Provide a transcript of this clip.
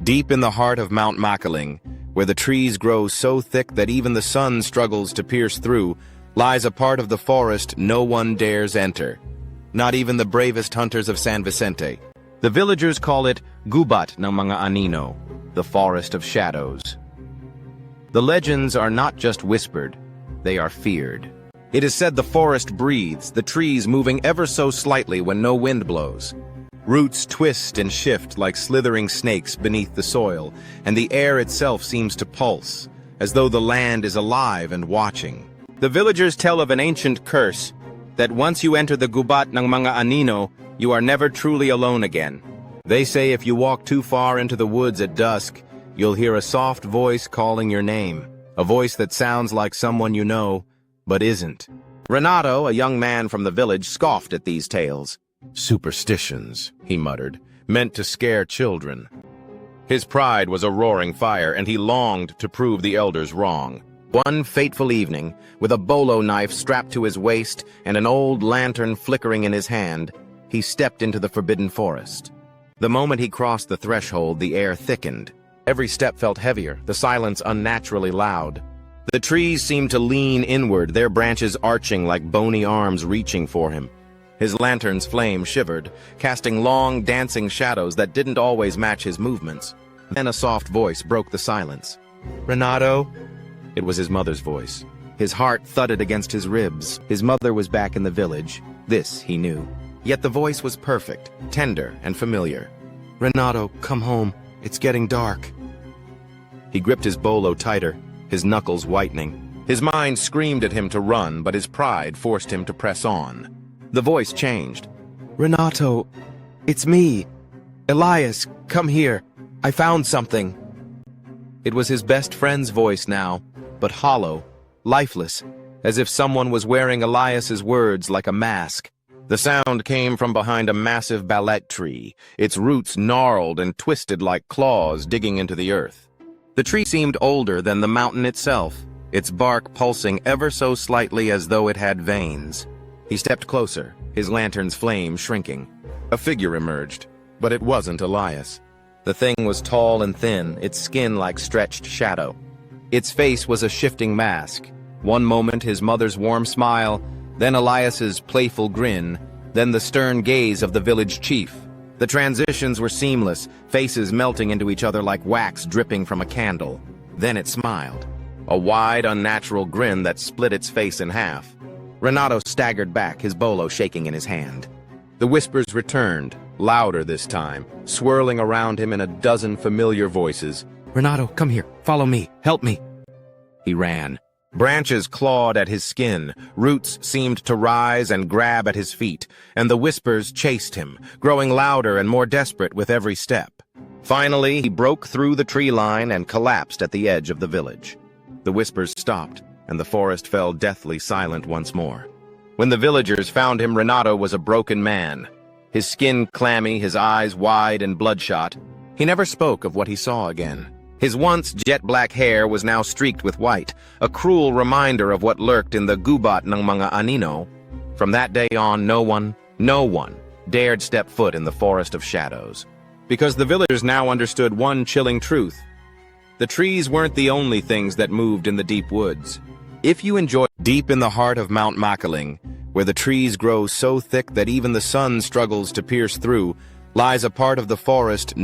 Deep in the heart of Mount Makiling, where the trees grow so thick that even the sun struggles to pierce through, lies a part of the forest no one dares enter. Not even the bravest hunters of San Vicente. The villagers call it Gubat ng mga Anino, the forest of shadows. The legends are not just whispered, they are feared. It is said the forest breathes, the trees moving ever so slightly when no wind blows. Roots twist and shift like slithering snakes beneath the soil, and the air itself seems to pulse, as though the land is alive and watching. The villagers tell of an ancient curse, that once you enter the Gubat ng mga Anino, you are never truly alone again. They say if you walk too far into the woods at dusk, you'll hear a soft voice calling your name, a voice that sounds like someone you know, but isn't. Renato, a young man from the village, scoffed at these tales. Superstitions, he muttered, meant to scare children. His pride was a roaring fire, and he longed to prove the elders wrong. One fateful evening, with a bolo knife strapped to his waist and an old lantern flickering in his hand, he stepped into the forbidden forest. The moment he crossed the threshold, the air thickened. Every step felt heavier, the silence unnaturally loud. The trees seemed to lean inward, their branches arching like bony arms reaching for him. His lantern's flame shivered, casting long, dancing shadows that didn't always match his movements. Then a soft voice broke the silence. "Renato?" It was his mother's voice. His heart thudded against his ribs. His mother was back in the village. This he knew. Yet the voice was perfect, tender, and familiar. "Renato, come home. It's getting dark." He gripped his bolo tighter, his knuckles whitening. His mind screamed at him to run, but his pride forced him to press on. The voice changed. "Renato, it's me. Elias, come here. I found something." It was his best friend's voice now, but hollow, lifeless, as if someone was wearing Elias's words like a mask. The sound came from behind a massive ballet tree, its roots gnarled and twisted like claws digging into the earth. The tree seemed older than the mountain itself, its bark pulsing ever so slightly as though it had veins. He stepped closer, his lantern's flame shrinking. A figure emerged, but it wasn't Elias. The thing was tall and thin, its skin like stretched shadow. Its face was a shifting mask. One moment his mother's warm smile, then Elias's playful grin, then the stern gaze of the village chief. The transitions were seamless, faces melting into each other like wax dripping from a candle. Then it smiled, a wide, unnatural grin that split its face in half. Renato staggered back, his bolo shaking in his hand. The whispers returned, louder this time, swirling around him in a dozen familiar voices. "Renato, come here. Follow me. Help me." He ran. Branches clawed at his skin, roots seemed to rise and grab at his feet, and the whispers chased him, growing louder and more desperate with every step. Finally, he broke through the tree line and collapsed at the edge of the village. The whispers stopped, and the forest fell deathly silent once more. When the villagers found him, Renato was a broken man. His skin clammy, his eyes wide and bloodshot. He never spoke of what he saw again. His once jet-black hair was now streaked with white, a cruel reminder of what lurked in the Gubat ng mga Anino. From that day on, no one dared step foot in the forest of shadows. Because the villagers now understood one chilling truth. The trees weren't the only things that moved in the deep woods. If you enjoy deep in the heart of Mount Makiling, where the trees grow so thick that even the sun struggles to pierce through, lies a part of the forest